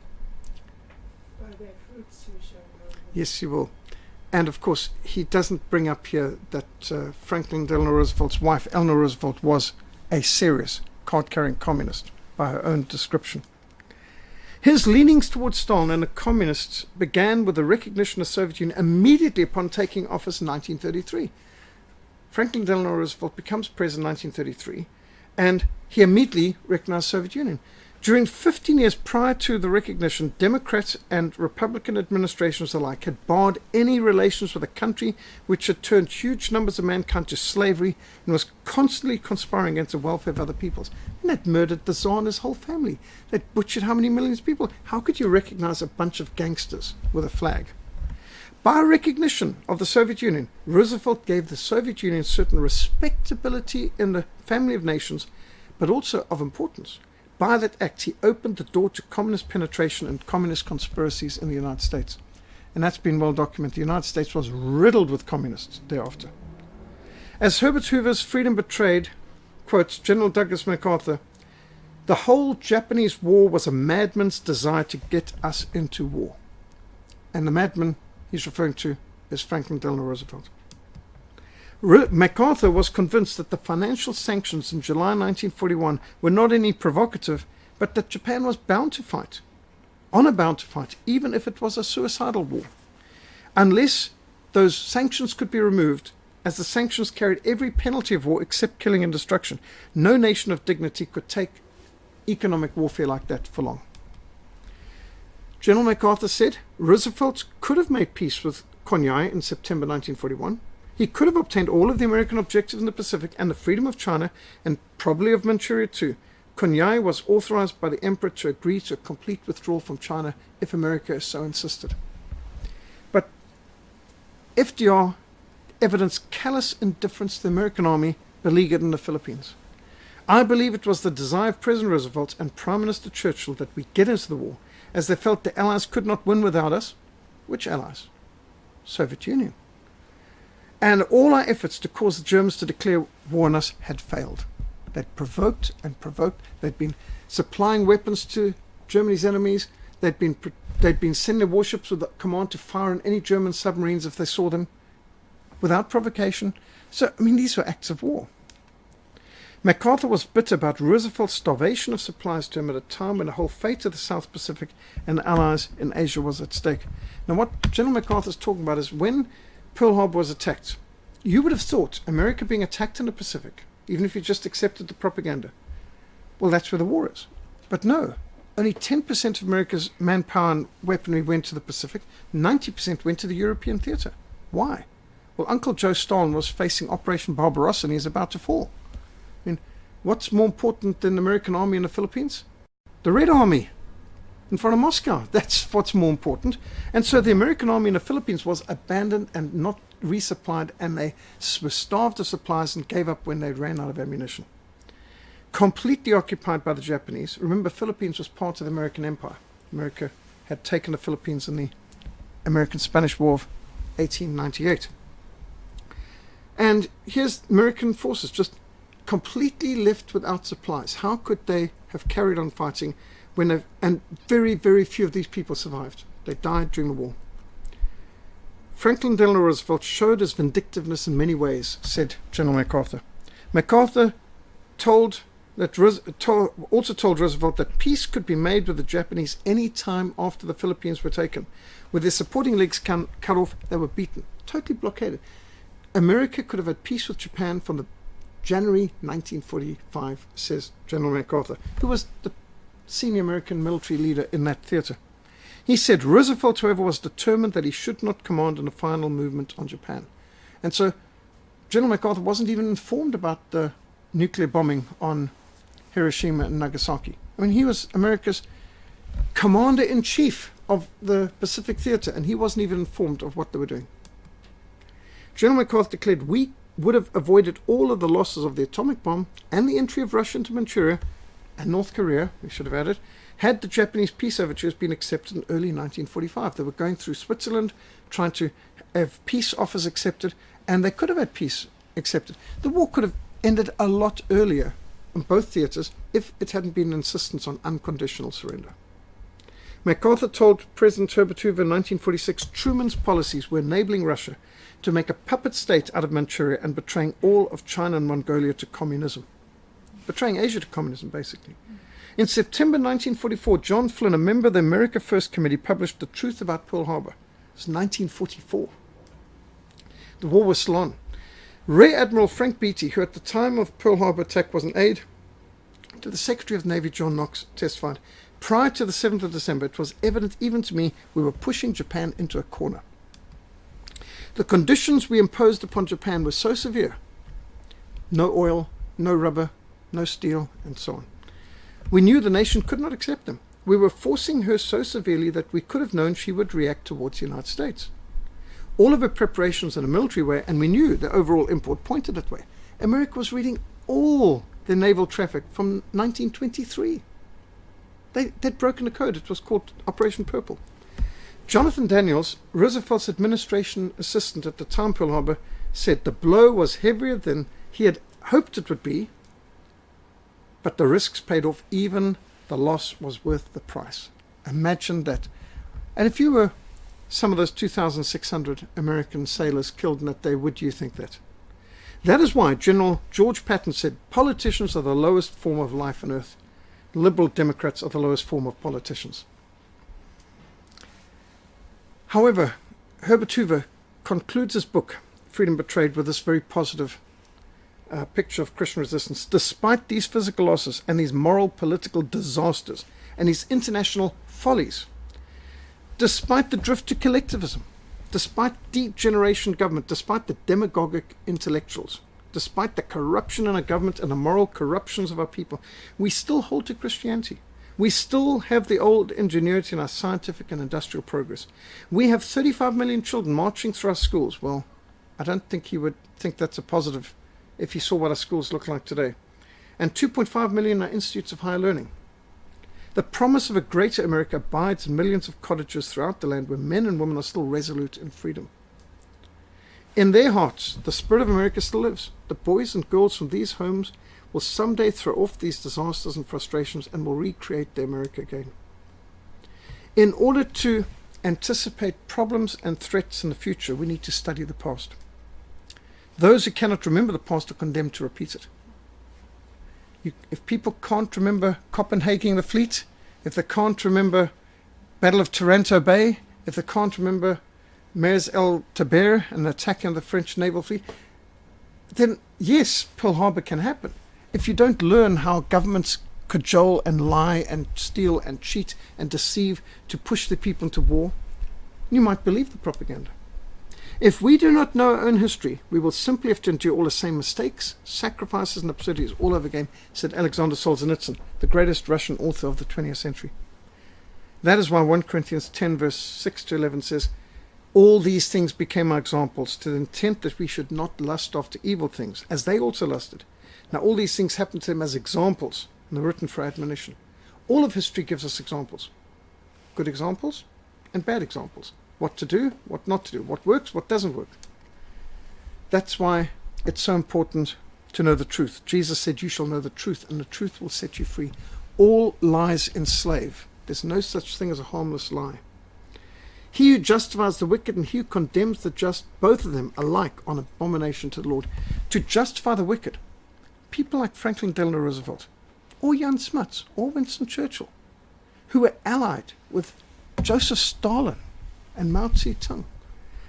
Speaker 2: By their fruits you shall know them.
Speaker 1: Yes, he will. And of course, he doesn't bring up here that Franklin Delano Roosevelt's wife, Eleanor Roosevelt, was a serious card-carrying communist by her own description. His leanings towards Stalin and the communists began with the recognition of the Soviet Union immediately upon taking office in 1933. Franklin Delano Roosevelt becomes president in 1933, and he immediately recognized the Soviet Union. During 15 years prior to the recognition, Democrats and Republican administrations alike had barred any relations with a country which had turned huge numbers of mankind to slavery and was constantly conspiring against the welfare of other peoples. And they'd murdered the Tsar and his whole family. They'd butchered how many millions of people? How could you recognize a bunch of gangsters with a flag? By recognition of the Soviet Union, Roosevelt gave the Soviet Union certain respectability in the family of nations, but also of importance. By that act, he opened the door to communist penetration and communist conspiracies in the United States. And that's been well documented. The United States was riddled with communists thereafter. As Herbert Hoover's Freedom Betrayed quotes General Douglas MacArthur, the whole Japanese war was a madman's desire to get us into war. And the madman he's referring to is Franklin Delano Roosevelt. MacArthur was convinced that the financial sanctions in July 1941 were not only provocative, but that Japan was bound to fight, honor-bound to fight, even if it was a suicidal war. Unless those sanctions could be removed, as the sanctions carried every penalty of war except killing and destruction, no nation of dignity could take economic warfare like that for long. General MacArthur said Roosevelt could have made peace with Konyai in September 1941. He could have obtained all of the American objectives in the Pacific and the freedom of China, and probably of Manchuria too. Konyai was authorized by the emperor to agree to a complete withdrawal from China if America so insisted. But FDR evidenced callous indifference to the American army beleaguered in the Philippines. I believe it was the desire of President Roosevelt and Prime Minister Churchill that we get into the war, as they felt the Allies could not win without us. Which Allies? Soviet Union. And all our efforts to cause the Germans to declare war on us had failed. They'd provoked and provoked. They'd been supplying weapons to Germany's enemies. They'd been sending warships with the command to fire on any German submarines if they saw them, without provocation. So, I mean, these were acts of war. MacArthur was bitter about Roosevelt's starvation of supplies to him at a time when the whole fate of the South Pacific and the Allies in Asia was at stake. Now, what General MacArthur is talking about is when Pearl Harbor was attacked, you would have thought America being attacked in the Pacific, even if you just accepted the propaganda, well, that's where the war is. But no, only 10% of America's manpower and weaponry went to the Pacific. 90% went to the European theater. Why? Well, Uncle Joe Stalin was facing Operation Barbarossa and he's about to fall. I mean, what's more important than the American army in the Philippines? The Red Army in front of Moscow. That's what's more important. And so the American army in the Philippines was abandoned and not resupplied, and they were starved of supplies and gave up when they ran out of ammunition. Completely occupied by the Japanese. Remember, Philippines was part of the American Empire. America had taken the Philippines in the American-Spanish War of 1898. And here's American forces just completely left without supplies. How could they have carried on fighting when and very, very few of these people survived? They died during the war. Franklin Delano Roosevelt showed his vindictiveness in many ways, said General MacArthur. MacArthur also told Roosevelt that peace could be made with the Japanese any time after the Philippines were taken. With their supporting legs cut off, they were beaten, totally blockaded. America could have had peace with Japan from the January 1945, says General MacArthur, who was the senior American military leader in that theater. He said Roosevelt, however, was determined that he should not command in the final movement on Japan. And so General MacArthur wasn't even informed about the nuclear bombing on Hiroshima and Nagasaki. I mean, he was America's commander-in-chief of the Pacific Theater, and he wasn't even informed of what they were doing. General MacArthur declared we would have avoided all of the losses of the atomic bomb and the entry of Russia into Manchuria and North Korea, we should have added, had the Japanese peace overtures been accepted in early 1945. They were going through Switzerland, trying to have peace offers accepted, and they could have had peace accepted. The war could have ended a lot earlier on both theaters if it hadn't been an insistence on unconditional surrender. MacArthur told President Herbert Hoover in 1946 Truman's policies were enabling Russia to make a puppet state out of Manchuria and betraying all of China and Mongolia to communism. Betraying Asia to communism, basically. In September 1944, John Flynn, a member of the America First Committee, published The Truth About Pearl Harbor. It's 1944. The war was still on. Rear Admiral Frank Beatty, who at the time of Pearl Harbor attack was an aide to the Secretary of the Navy, John Knox, testified, prior to the 7th of December, it was evident even to me we were pushing Japan into a corner. The conditions we imposed upon Japan were so severe. No oil, no rubber, no steel, and so on. We knew the nation could not accept them. We were forcing her so severely that we could have known she would react towards the United States. All of her preparations in a military way, and we knew the overall import pointed that way. America was reading all the naval traffic from 1923. They'd broken the code. It was called Operation Purple. Jonathan Daniels, Roosevelt's administration assistant at the time Pearl Harbor, said the blow was heavier than he had hoped it would be, but the risks paid off. Even the loss was worth the price. Imagine that. And if you were some of those 2,600 American sailors killed in that day, would you think that? That is why General George Patton said politicians are the lowest form of life on earth. Liberal Democrats are the lowest form of politicians. However, Herbert Hoover concludes his book, Freedom Betrayed, with this very positive picture of Christian resistance. Despite these physical losses and these moral political disasters and these international follies, despite the drift to collectivism, despite degeneration government, despite the demagogic intellectuals, despite the corruption in our government and the moral corruptions of our people, we still hold to Christianity. We still have the old ingenuity in our scientific and industrial progress. We have 35 million children marching through our schools. Well, I don't think he would think that's a positive if he saw what our schools look like today. And 2.5 million are institutes of higher learning. The promise of a greater America abides in millions of cottages throughout the land where men and women are still resolute in freedom. In their hearts, the spirit of America still lives. The boys and girls from these homes will someday throw off these disasters and frustrations and will recreate their America again. In order to anticipate problems and threats in the future, we need to study the past. Those who cannot remember the past are condemned to repeat it. If people can't remember Copenhagen the fleet, if they can't remember Battle of Taranto Bay, if they can't remember Mers el Taber and the attack on the French naval fleet, then yes, Pearl Harbor can happen. If you don't learn how governments cajole and lie and steal and cheat and deceive to push the people into war, you might believe the propaganda. If we do not know our own history, we will simply have to endure all the same mistakes, sacrifices and absurdities all over again, said Alexander Solzhenitsyn, the greatest Russian author of the 20th century. That is why 1 Corinthians 10 verse 6 to 11 says, all these things became our examples to the intent that we should not lust after evil things, as they also lusted. Now all these things happened to them as examples, and they're written for admonition. All of history gives us examples. Good examples and bad examples. What to do, what not to do, what works, what doesn't work. That's why it's so important to know the truth. Jesus said, you shall know the truth, and the truth will set you free. All lies enslave. There's no such thing as a harmless lie. He who justifies the wicked and he who condemns the just, both of them alike on abomination to the Lord. To justify the wicked, people like Franklin Delano Roosevelt, or Jan Smuts, or Winston Churchill, who were allied with Joseph Stalin and Mao Zedong.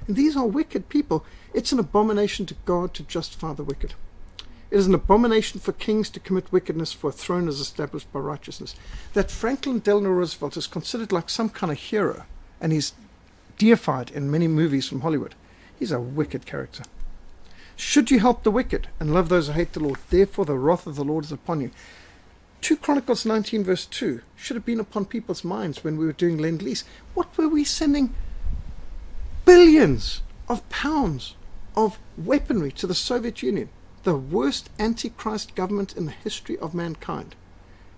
Speaker 1: And these are wicked people. It's an abomination to God to justify the wicked. It is an abomination for kings to commit wickedness, for a throne is established by righteousness. That Franklin Delano Roosevelt is considered like some kind of hero, and he's deified in many movies from Hollywood. He's a wicked character. Should you help the wicked and love those who hate the Lord, therefore the wrath of the Lord is upon you. 2 Chronicles 19 verse 2 should have been upon people's minds when we were doing Lend-Lease. What were we sending billions of pounds of weaponry to the Soviet Union, the worst antichrist government in the history of mankind,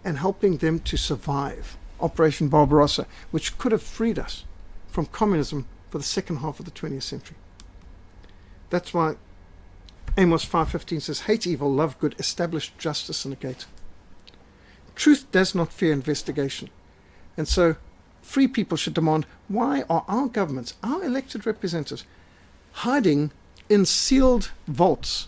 Speaker 1: and helping them to survive Operation Barbarossa, which could have freed us from communism for the second half of the 20th century. That's why Amos 5:15 says, hate evil, love good, establish justice in the gate. Truth does not fear investigation. And so free people should demand, why are our governments, our elected representatives, hiding in sealed vaults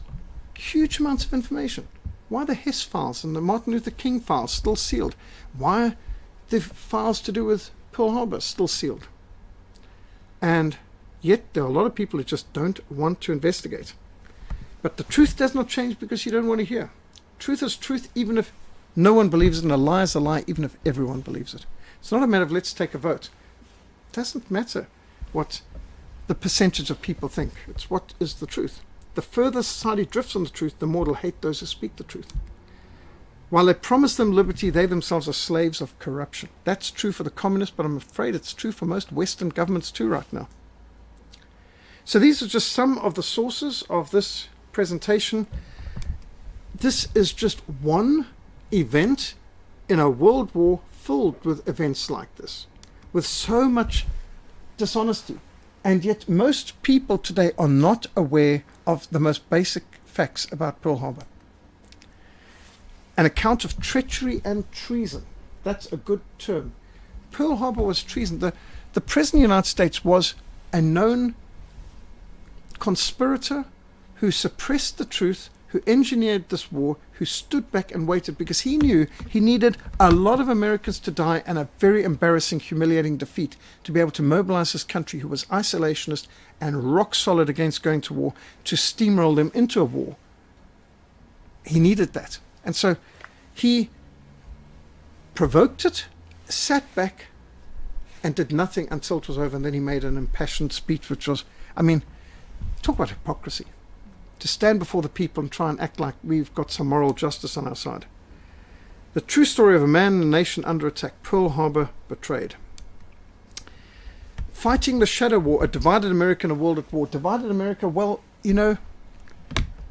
Speaker 1: huge amounts of information? Why are the Hess files and the Martin Luther King files still sealed? Why are the files to do with Pearl Harbor still sealed? And yet there are a lot of people who just don't want to investigate. But the truth does not change because you don't want to hear. Truth is truth even if no one believes it, and a lie is a lie even if everyone believes it. It's not a matter of let's take a vote. It doesn't matter what the percentage of people think. It's what is the truth. The further society drifts on the truth, the more it'll hate those who speak the truth. While they promise them liberty, they themselves are slaves of corruption. That's true for the communists, but I'm afraid it's true for most Western governments too right now. So these are just some of the sources of this presentation. This is just one event in a world war filled with events like this, with so much dishonesty. And yet most people today are not aware of the most basic facts about Pearl Harbor. An account of treachery and treason. That's a good term. Pearl Harbor was treason. The President of the United States was a known conspirator who suppressed the truth, who engineered this war, who stood back and waited because he knew he needed a lot of Americans to die and a very embarrassing, humiliating defeat to be able to mobilize his country, who was isolationist and rock solid against going to war, to steamroll them into a war. He needed that. And so he provoked it, sat back, and did nothing until it was over. And then he made an impassioned speech, which was, I mean, talk about hypocrisy. To stand before the people and try and act like we've got some moral justice on our side. The true story of a man and a nation under attack. Pearl Harbor betrayed. Fighting the shadow war, a divided America and a world at war. Divided America, well, you know,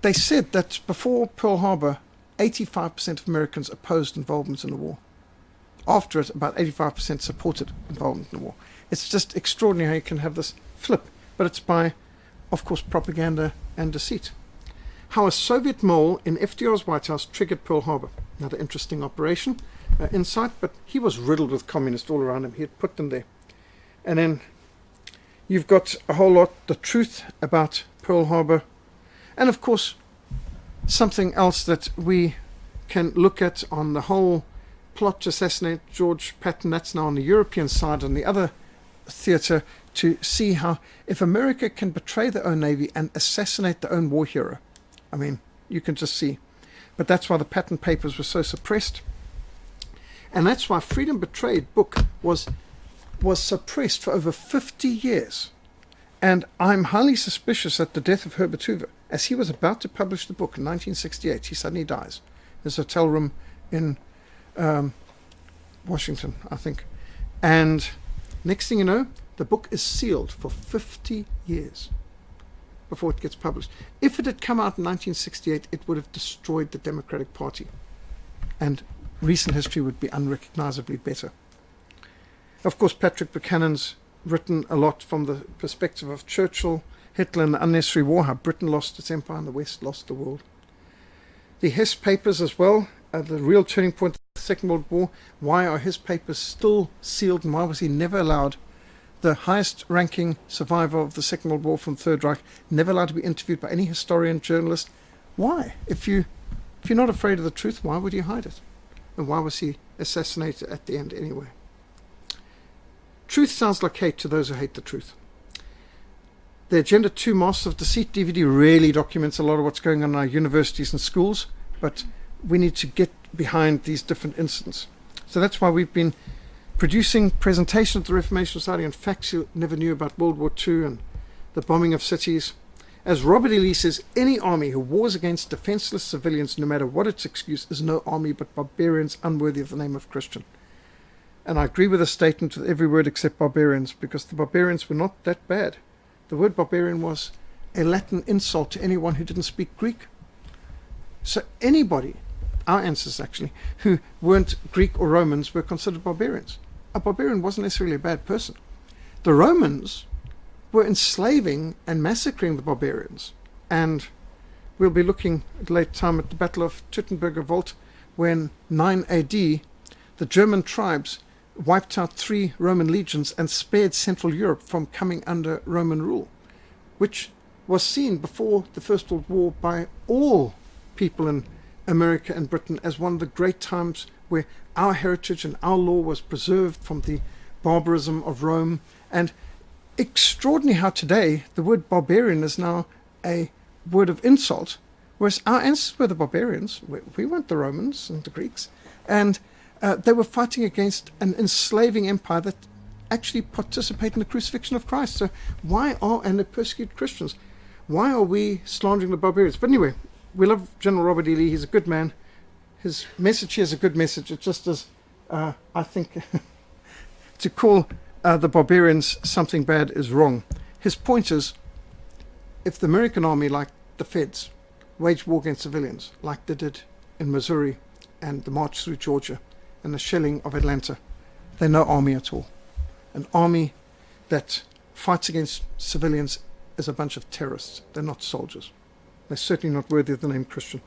Speaker 1: they said that before Pearl Harbor, 85% of Americans opposed involvement in the war. After it, about 85% supported involvement in the war. It's just extraordinary how you can have this flip. But it's by of course, propaganda and deceit. How a Soviet mole in FDR's White House triggered Pearl Harbor. Another interesting operation, insight, but he was riddled with communists all around him. He had put them there. And then you've got a whole lot, the truth about Pearl Harbor, and of course, something else that we can look at on the whole plot to assassinate George Patton. That's now on the European side, on the other theatre, to see how if America can betray their own navy and assassinate their own war hero, I mean, you can just see. But that's why the Patton Papers were so suppressed. And that's why Freedom Betrayed book was suppressed for over 50 years. And I'm highly suspicious at the death of Herbert Hoover, as he was about to publish the book in 1968, he suddenly dies. His hotel room in Washington, I think. And next thing you know, the book is sealed for 50 years before it gets published. If it had come out in 1968, it would have destroyed the Democratic Party. And recent history would be unrecognizably better. Of course, Patrick Buchanan's written a lot from the perspective of Churchill, Hitler, and the unnecessary war, how Britain lost its empire and the West lost the world. The Hess Papers as well, the real turning point of the Second World War. Why are his papers still sealed, and why was he never allowed, the highest ranking survivor of the Second World War from Third Reich, never allowed to be interviewed by any historian, journalist? Why? If you're not afraid of the truth, why would you hide it? And why was he assassinated at the end anyway? Truth sounds like hate to those who hate the truth. The Agenda 2 Masters of Deceit DVD really documents a lot of what's going on in our universities and schools, but we need to get behind these different incidents. So that's why we've been producing presentations at the Reformation Society on facts you never knew about World War II and the bombing of cities. As Robert E. Lee says, any army who wars against defenseless civilians, no matter what its excuse, is no army but barbarians unworthy of the name of Christian. And I agree with the statement with every word except barbarians, because the barbarians were not that bad. The word barbarian was a Latin insult to anyone who didn't speak Greek. So anybody, our ancestors actually, who weren't Greek or Romans were considered barbarians. A barbarian wasn't necessarily a bad person. The Romans were enslaving and massacring the barbarians. And we'll be looking at a later time at the Battle of Teutoburger Wald, when 9 AD, the German tribes wiped out 3 Roman legions and spared Central Europe from coming under Roman rule, which was seen before the First World War by all people in America and Britain as one of the great times where our heritage and our law was preserved from the barbarism of Rome. And extraordinary how today the word barbarian is now a word of insult, whereas our ancestors were the barbarians. We weren't the Romans and the Greeks. And they were fighting against an enslaving empire that actually participated in the crucifixion of Christ. So and they persecuted Christians. Why are we slandering the barbarians? But anyway, we love General Robert E. Lee. He's a good man. His message here is a good message. It just is, I think, to call the barbarians something bad is wrong. His point is, if the American army, like the Feds, waged war against civilians, like they did in Missouri and the march through Georgia and the shelling of Atlanta, they're no army at all. An army that fights against civilians is a bunch of terrorists. They're not soldiers. They're certainly not worthy of the name Christian.